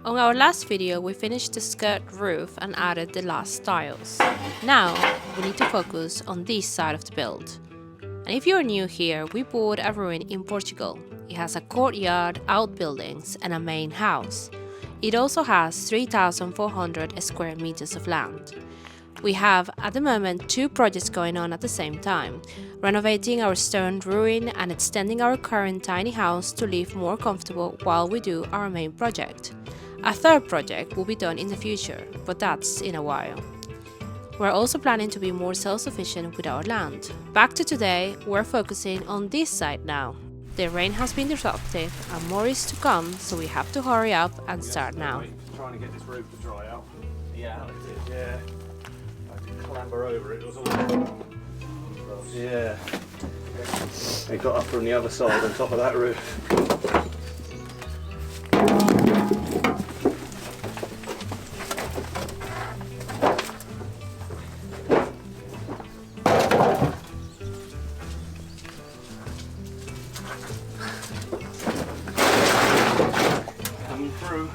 On our last video, we finished the skirt roof and added the last tiles. Now, we need to focus on this side of the build. And if you're new here, we bought a ruin in Portugal. It has a courtyard, outbuildings, and a main house. It also has 3,400 square meters of land. We have, at the moment, 2 projects going on at the same time, renovating our stone ruin and extending our current tiny house to live more comfortable while we do our main project. A third project will be done in the future, but that's in a while. We're also planning to be more self-sufficient with our land. Back to today, we're focusing on this side now. The rain has been disruptive and more is to come, so we have to hurry up and start now. Trying to get this roof to dry out. Yeah. Yeah. I had to clamber over it. It was all. Yeah. It got up from the other side on top of that roof. Coming through.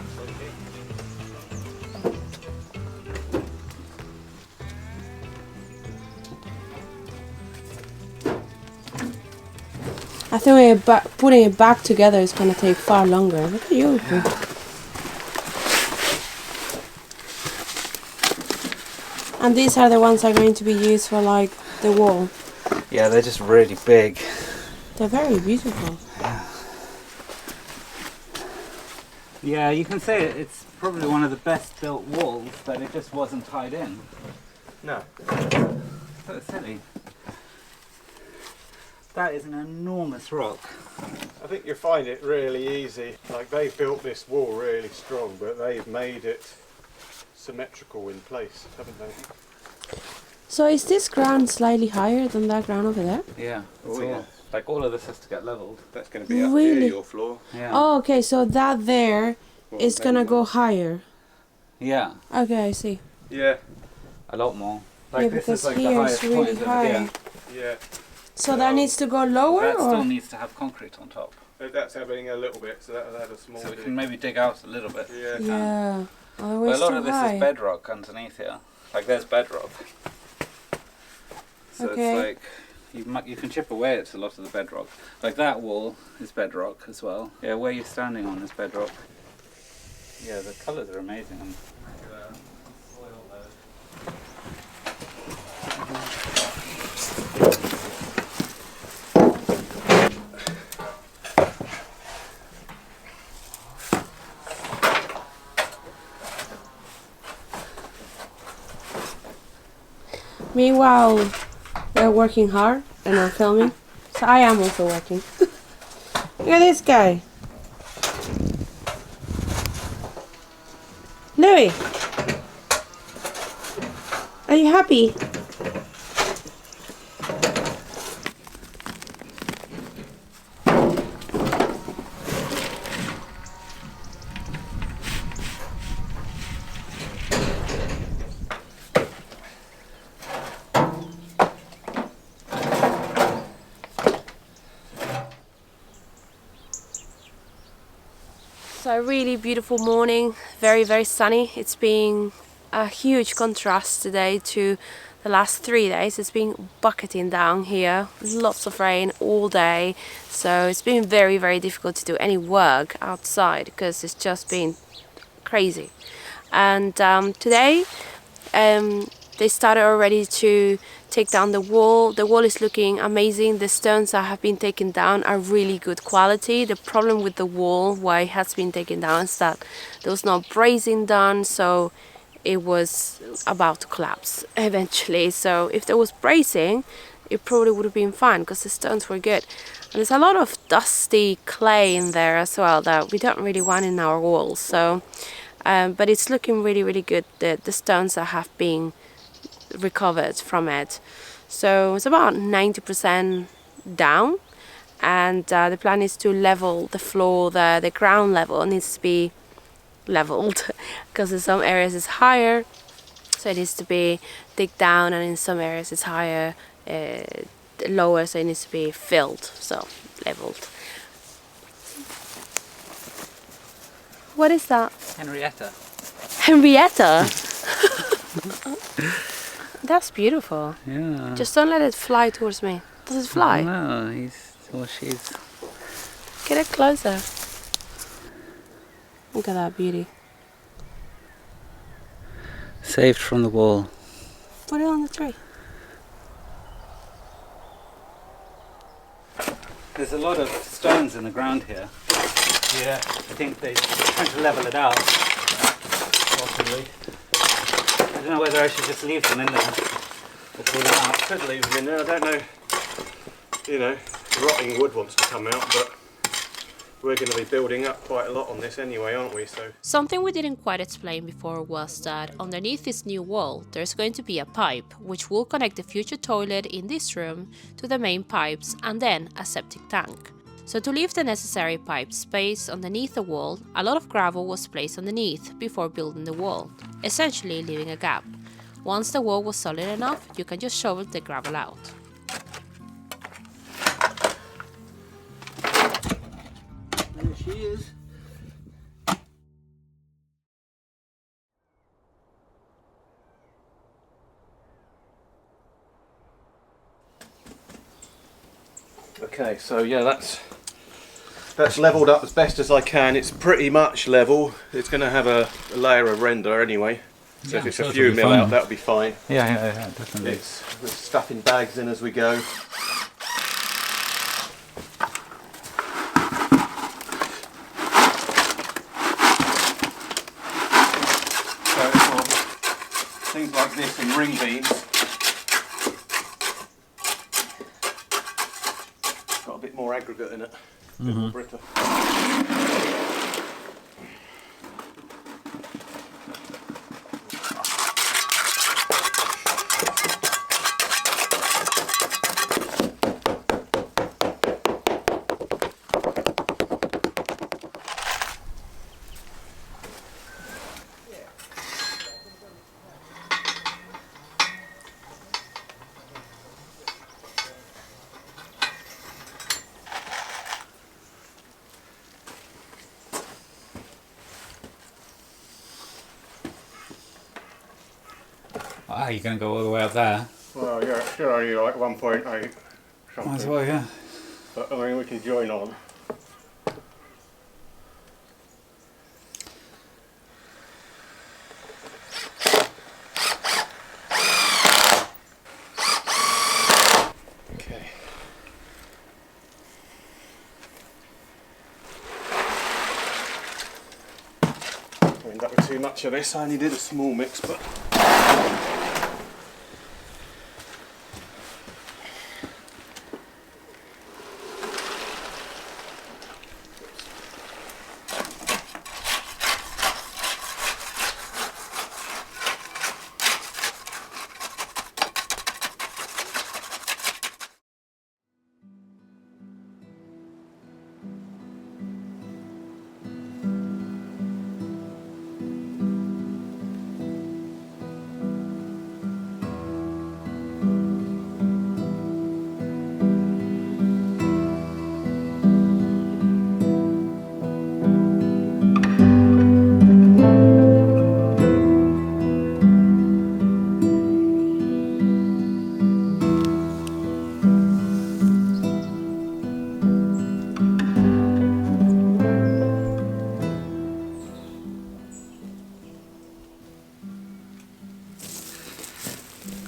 I think putting it back together is going to take far longer. Look at you. And these are the ones that are going to be used for like the wall. Yeah, they're just really big. They're very beautiful. Yeah, you can say it's probably one of the best built walls, but it just wasn't tied in. No. So silly. That is an enormous rock. I think you'll find it really easy. Like they've built this wall really strong, but they've made it symmetrical in place, haven't they? So is this ground slightly higher than that ground over there? Yeah. Oh, yeah. Like all of this has to get leveled. That's going to be up here, your floor. Yeah. Oh, okay, so that there is going to go higher. Yeah. Okay, I see. Yeah. A lot more. Like Yeah, this because is like here the it's highest really point of high. yeah. Yeah. So that needs to go lower, That still or? needs to have concrete on top. That's happening a little bit, so that'll add a small So we bit. can maybe dig out a little bit. Yeah. Yeah. But Otherwise a lot too of this high. is bedrock underneath here. Like there's bedrock. So Okay. it's like you can chip away at a lot of the bedrock. Like that wall is bedrock as well. Yeah, where you're standing on is bedrock. Yeah, the colours are amazing. Meanwhile, we're working hard and I'm filming. So I am also working. Look at this guy. Louis, are you happy? So a really beautiful morning, very sunny. It's been a huge contrast today to the last 3 days. It's been bucketing down here, lots of rain all day, so it's been very difficult to do any work outside because it's just been crazy. And today they started already to take down the wall. The wall is looking amazing. The stones that have been taken down are really good quality. The problem with the wall, why it has been taken down, is that there was no bracing done, so it was about to collapse eventually. So if there was bracing, it probably would have been fine because the stones were good. And there's a lot of dusty clay in there as well that we don't really want in our walls. So, but it's looking really good. The stones that have been recovered from it. So it's about 90% down, and the plan is to level the floor. The ground level needs to be leveled because in some areas it's higher, so it needs to be dig down, and in some areas it's higher, lower, so it needs to be filled, so leveled. What is that? Henrietta. Henrietta? That's beautiful. Yeah. Just don't let it fly towards me. Does it fly? No, she's... Get it closer. Look at that beauty. Saved from the wall. Put it on the tree. There's a lot of stones in the ground here. Yeah. I think they're trying to level it out. Possibly. I don't know whether I should just leave them in there or pull them out. Could leave them in there. I don't know. You know, rotting wood wants to come out, but we're going to be building up quite a lot on this anyway, aren't we? So Something we didn't quite explain before was that underneath this new wall there's going to be a pipe which will connect the future toilet in this room to the main pipes and then a septic tank. So to leave the necessary pipe space underneath the wall, a lot of gravel was placed underneath before building the wall, essentially leaving a gap. Once the wall was solid enough, you can just shovel the gravel out. there she is. Okay, so yeah, that's levelled up as best as I can. It's pretty much level. It's going to have a layer of render anyway. So if it's a few mil out, that'll be fine. Yeah, definitely. We're stuffing bags in as we go. So for things like this and ring beams, got a bit more aggregate in it. A bit more bricker. Ah, you're going to go all the way up there? Well, yeah, it's still only like 1.8 Might as something. well, yeah. But I mean, we can join on. Okay. I ended up with too much of this. I only did a small mix, but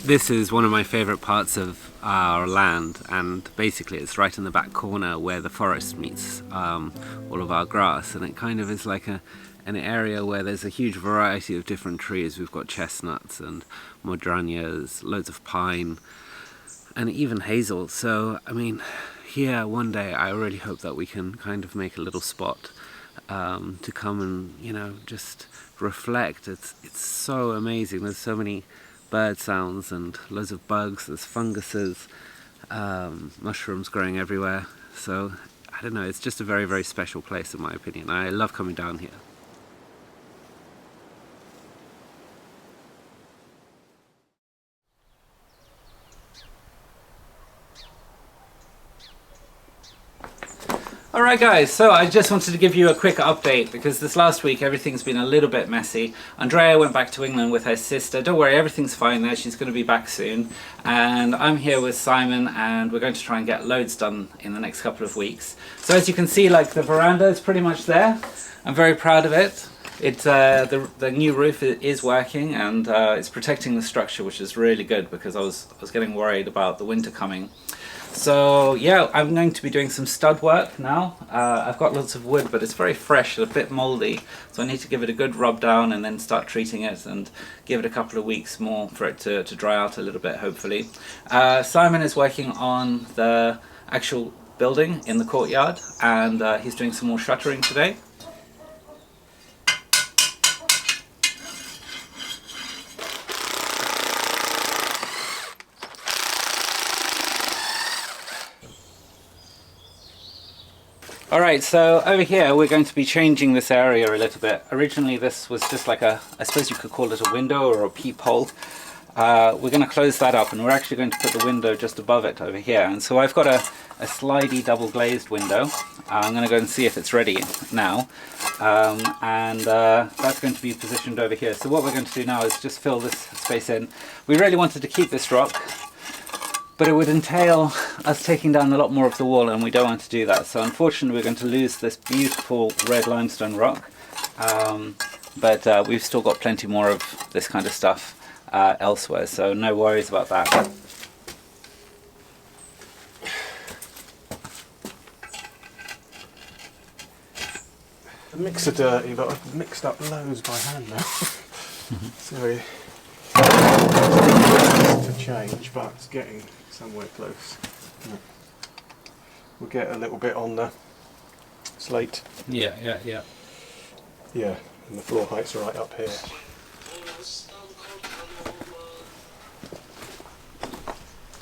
This is one of my favourite parts of our land, and basically it's right in the back corner where the forest meets all of our grass, and it kind of is like an area where there's a huge variety of different trees. We've got chestnuts and modranias, loads of pine, and even hazel. So I mean, here one day I really hope that we can kind of make a little spot to come and, you know, just reflect. It's so amazing. There's so many bird sounds and loads of bugs, there's funguses, mushrooms growing everywhere. So I don't know, it's just a very, very special place in my opinion. I love coming down here. Alright guys, so I just wanted to give you a quick update because this last week everything's been a little bit messy. Andrea went back to England with her sister. Don't worry, everything's fine there. She's going to be back soon. And I'm here with Simon and we're going to try and get loads done in the next couple of weeks. So as you can see, like, the veranda is pretty much there. I'm very proud of it. It's the new roof is working and it's protecting the structure, which is really good because I was getting worried about the winter coming. So yeah, I'm going to be doing some stud work now. I've got lots of wood, but it's very fresh and a bit mouldy, so I need to give it a good rub down and then start treating it and give it a couple of weeks more for it to dry out a little bit, hopefully. Simon is working on the actual building in the courtyard and he's doing some more shuttering today. Alright, so over here we're going to be changing this area a little bit. Originally this was just like a, I suppose you could call it a window or a peephole. We're going to close that up and we're actually going to put the window just above it over here. And so I've got a slidey double glazed window. I'm going to go and see if it's ready now. That's going to be positioned over here. So what we're going to do now is just fill this space in. We really wanted to keep this rock, but it would entail us taking down a lot more of the wall and we don't want to do that. So unfortunately we're going to lose this beautiful red limestone rock. But we've still got plenty more of this kind of stuff elsewhere, so no worries about that. The mixer dirty, but I've mixed up loads by hand now. Sorry. To change, but it's getting somewhere close. We'll get a little bit on the slate. Yeah. Yeah, and the floor height's right up here.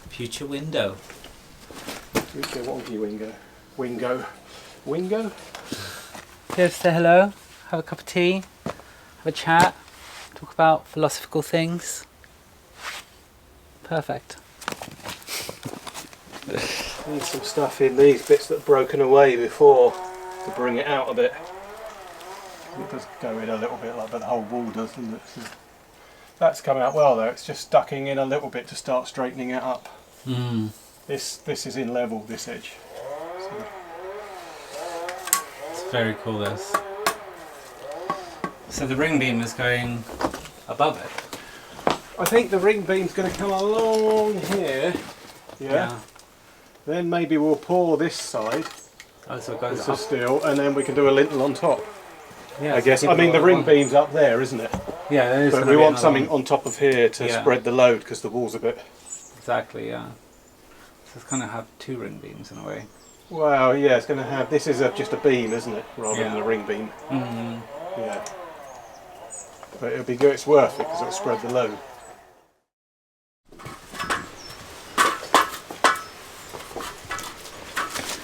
Future window. Future wonky wingo. Wingo? Here to say hello, have a cup of tea, have a chat, talk about philosophical things. Perfect. Need some stuff in these bits that have broken away before to bring it out a bit. It does go in a little bit, like, but the whole wall does, doesn't it? So that's come out well though. It's just ducking in a little bit to start straightening it up. This is in level, this edge. So. It's very cool, this. So the ring beam is going above it. I think the ring beam's going to come along here. Yeah. Then maybe we'll pour this side. Oh, so it goes with up. steel, and then we can do a lintel on top. Yeah, I guess. I mean, the ring beam's up there, isn't it? Yeah, there is. But we want something on top of here to spread the load because the wall's a bit. Exactly. Yeah. So it's going to have two ring beams in a way. Well, yeah, it's going to have. This is just a beam, isn't it, rather than a ring beam? Yeah. But it'll be good. It's worth it because it'll spread the load.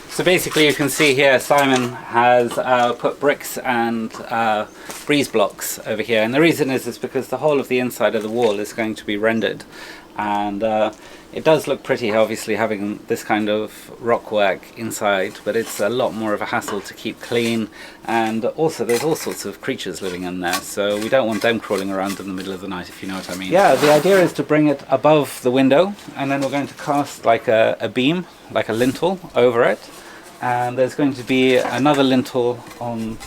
So basically you can see here Simon has put bricks and breeze blocks over here, and the reason is because the whole of the inside of the wall is going to be rendered, and it does look pretty, obviously, having this kind of rock work inside, but it's a lot more of a hassle to keep clean, and also there's all sorts of creatures living in there, so we don't want them crawling around in the middle of the night, if you know what I mean. Yeah, the idea is to bring it above the window, and then we're going to cast like a beam, like a lintel over it. And there's going to be another lintel on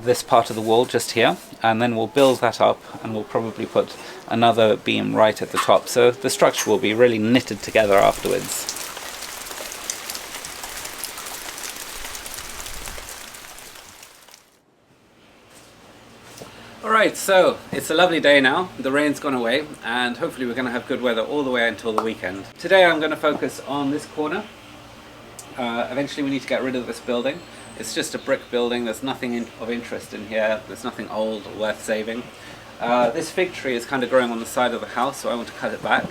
this part of the wall just here, and then we'll build that up and we'll probably put another beam right at the top, so the structure will be really knitted together afterwards. Alright, so it's a lovely day now, the rain's gone away, and hopefully we're going to have good weather all the way until the weekend. Today I'm going to focus on this corner. Eventually we need to get rid of this building. It's just a brick building, there's nothing of interest in here, there's nothing old or worth saving. This fig tree is kind of growing on the side of the house, so I want to cut it back.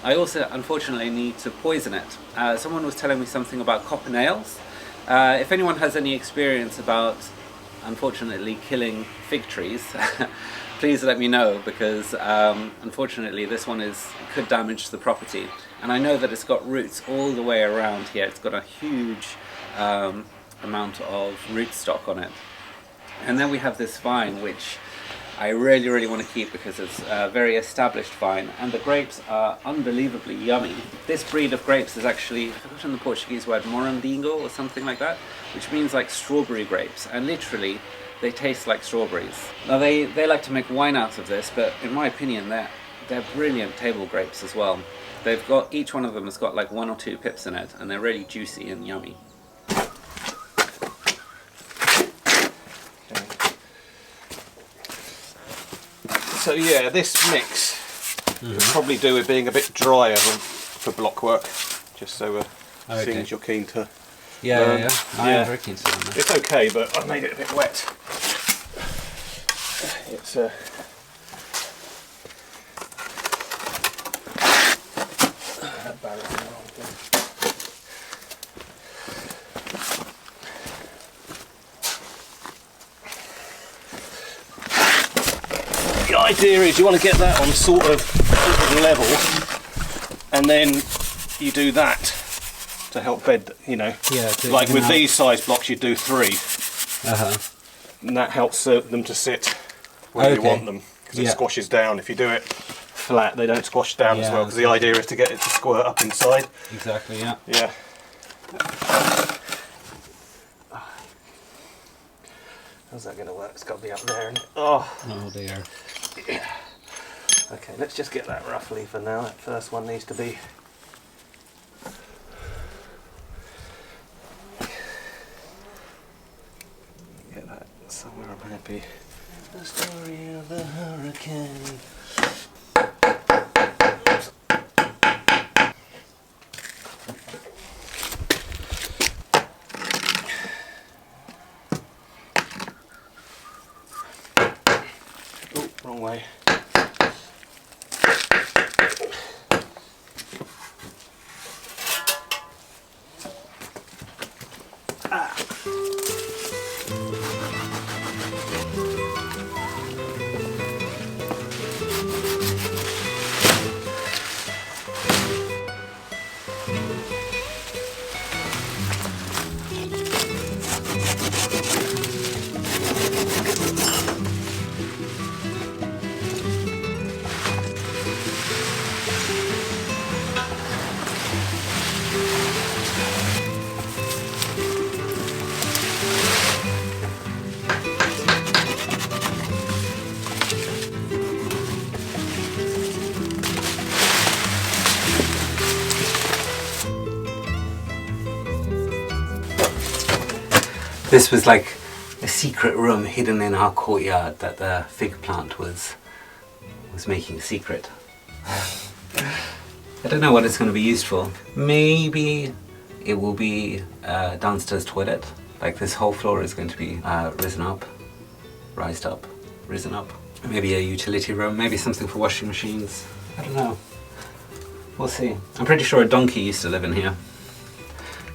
I also unfortunately need to poison it. Someone was telling me something about copper nails. If anyone has any experience about, unfortunately, killing fig trees, please let me know, because unfortunately this one could damage the property. And I know that it's got roots all the way around here. It's got a huge amount of rootstock on it. And then we have this vine, which I really, really want to keep because it's a very established vine, and the grapes are unbelievably yummy. This breed of grapes is actually, I've forgotten the Portuguese word, morandigo or something like that, which means like strawberry grapes, and literally they taste like strawberries. Now they like to make wine out of this, but in my opinion they're brilliant table grapes as well. They've got, each one of them has got like 1 or 2 pips in it, and they're really juicy and yummy. So yeah, this mix would probably do with being a bit drier than for block work, just so things you're keen to learn. Yeah. I'm very keen to learn that. It's okay, but I've made it a bit wet. It's the idea is you want to get that on sort of level, and then you do that to help bed, you know. Yeah, like with these size blocks you do 3, and that helps them to sit where you want them, because it squashes down. If you do it flat, they don't squash down as well, because the idea is to get it to squirt up inside. Exactly, yeah. Yeah. How's that going to work? It's got to be up there, isn't it? Oh dear. Yeah. Okay, let's just get that roughly for now. That first one needs to be. Get that somewhere I'm happy. The story of the hurricane. Oh, wrong way. This was like a secret room hidden in our courtyard that the fig plant was making secret. I don't know what it's going to be used for. Maybe it will be a downstairs toilet. Like this whole floor is going to be risen up. Maybe a utility room, maybe something for washing machines. I don't know. We'll see. I'm pretty sure a donkey used to live in here.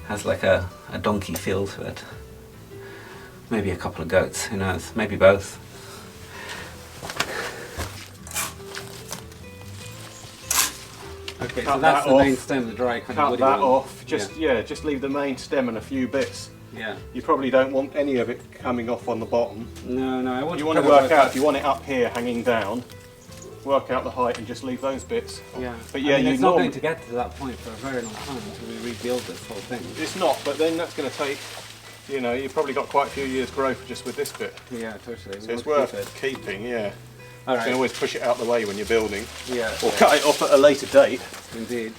Has like a donkey feel to it. Maybe a couple of goats, who knows? Maybe both. Okay, so that's the main stem, the dry kind of woody one. Cut that off. Just just leave the main stem and a few bits. Yeah. You probably don't want any of it coming off on the bottom. No, I want. You want to work out if you want it up here, hanging down. Work out the height and just leave those bits. Yeah. But yeah, it's not going to get to that point for a very long time until we rebuild this whole thing. It's not, but then that's going to take. You know, you've probably got quite a few years' growth just with this bit. Yeah, totally. So it's worth keeping, yeah. All right. You can always push it out the way when you're building. Yeah. Or cut it off at a later date. Indeed.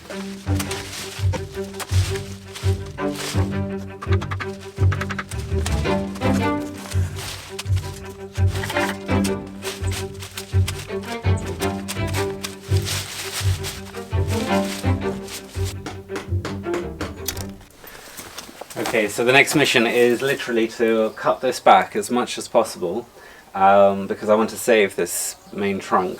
Okay, so the next mission is literally to cut this back as much as possible because I want to save this main trunk.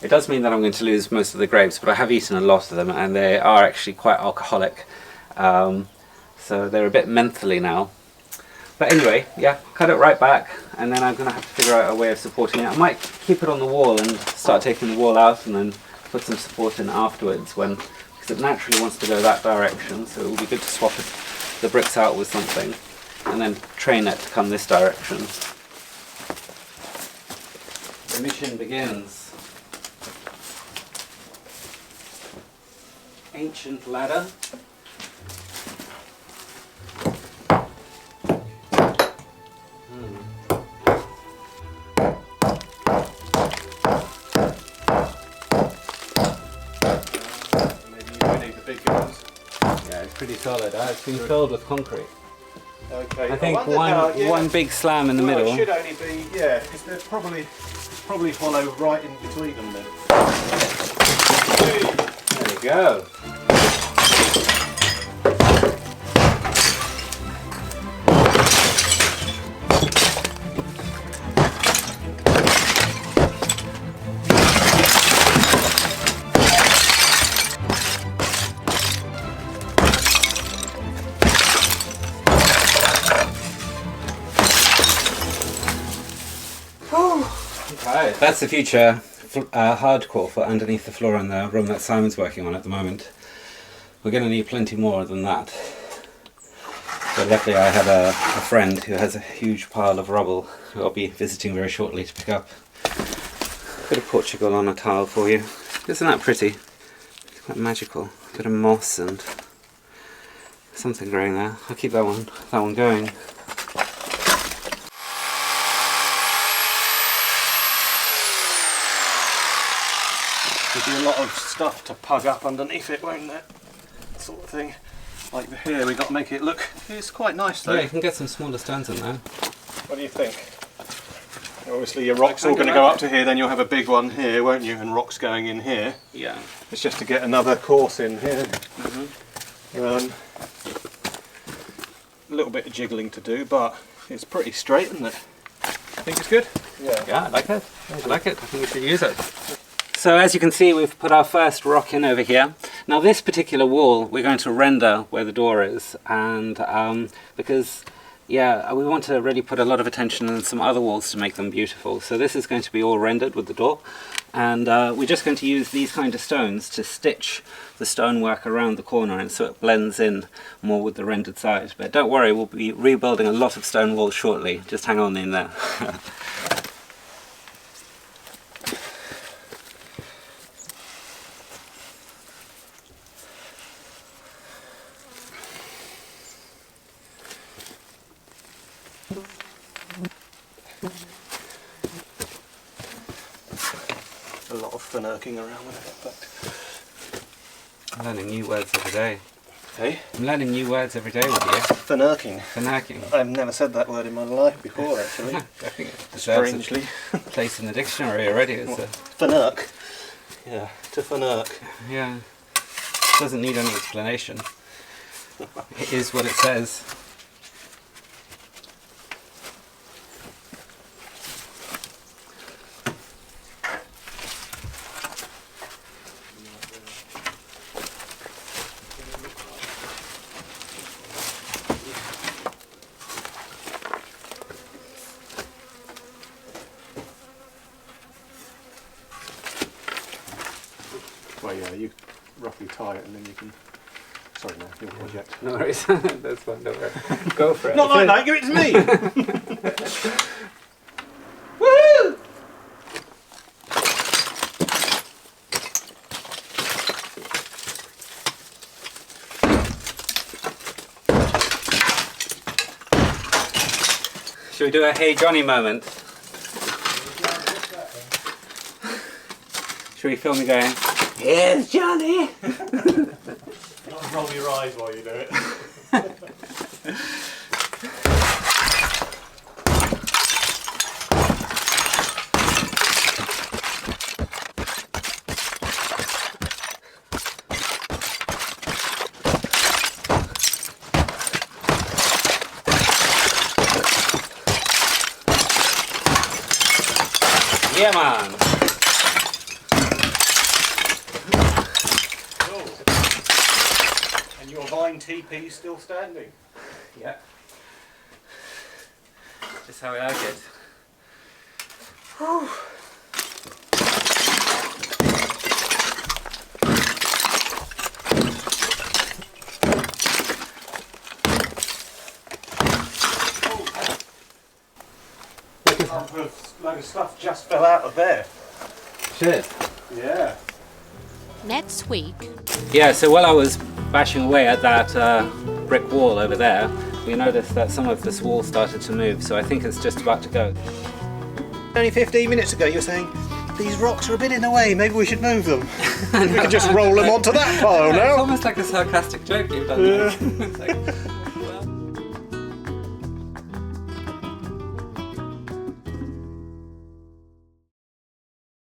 It does mean that I'm going to lose most of the grapes, but I have eaten a lot of them and they are actually quite alcoholic. So they're a bit mentally now. But anyway, yeah, cut it right back and then I'm going to have to figure out a way of supporting it. I might keep it on the wall and start taking the wall out and then put some support in afterwards because it naturally wants to go that direction, so it will be good to swap the bricks out with something. and then train it to come this direction. The mission begins. Ancient ladder. Pretty solid. It's been filled with concrete. Okay. I think one big slam in the middle. It should only be, yeah, because there's probably hollow right in between them then. There we go. That's the future hardcore for underneath the floor in the room that Simon's working on at the moment. We're going to need plenty more than that. But luckily I have a friend who has a huge pile of rubble who I'll be visiting very shortly to pick up. Bit of Portugal on a tile for you. Isn't that pretty? It's quite magical. A bit of moss and something growing there. I'll keep that one going. There'll be a lot of stuff to pug up underneath it, won't there? Sort of thing. Like here, we've got to make it look. It's quite nice though. Yeah, you can get some smaller stones in there. What do you think? Obviously your rock's all going to go up to here, then you'll have a big one here, won't you? And rock's going in here. Yeah. It's just to get another course in here. A little bit of jiggling to do, but it's pretty straight, isn't it? Think it's good? Yeah, I like it. I like it. I think we should use it. So as you can see, we've put our first rock in over here. Now this particular wall we're going to render where the door is, and because yeah, we want to really put a lot of attention on some other walls to make them beautiful. So this is going to be all rendered with the door, and we're just going to use these kind of stones to stitch the stonework around the corner, and so it blends in more with the rendered side. But don't worry, we'll be rebuilding a lot of stone walls shortly. Just hang on in there. A lot of finurking around with it, but I'm learning new words every day. hey, I'm learning new words every day with you. finurking. Finarking. I've never said that word in my life before, actually. I think it deserves Strangely. a place in the dictionary already. It's a, Finurk. Yeah, to finurk. yeah, doesn't need any explanation. It is what it says. Well, yeah, you roughly tie it and then you can. Sorry, no, your project. No worries. That's fine, don't worry. Go for it. Not like that, give it to me! Woohoo! Should we do a Hey Johnny moment? Should we film me going, here's Johnny? Not roll your eyes while you do it. Yeah, man. And your vine TP still standing? Yeah. Just how I like it. Whew. stuff just fell out of there. Shit. Yeah. Next week. Yeah, so while I was bashing away at that brick wall over there, we noticed that some of this wall started to move, so I think it's just about to go. Only 15 minutes ago you were saying, these rocks are a bit in the way, maybe we should move them. We can just roll them onto that pile It's now. almost like a sarcastic joke you've done. It's like,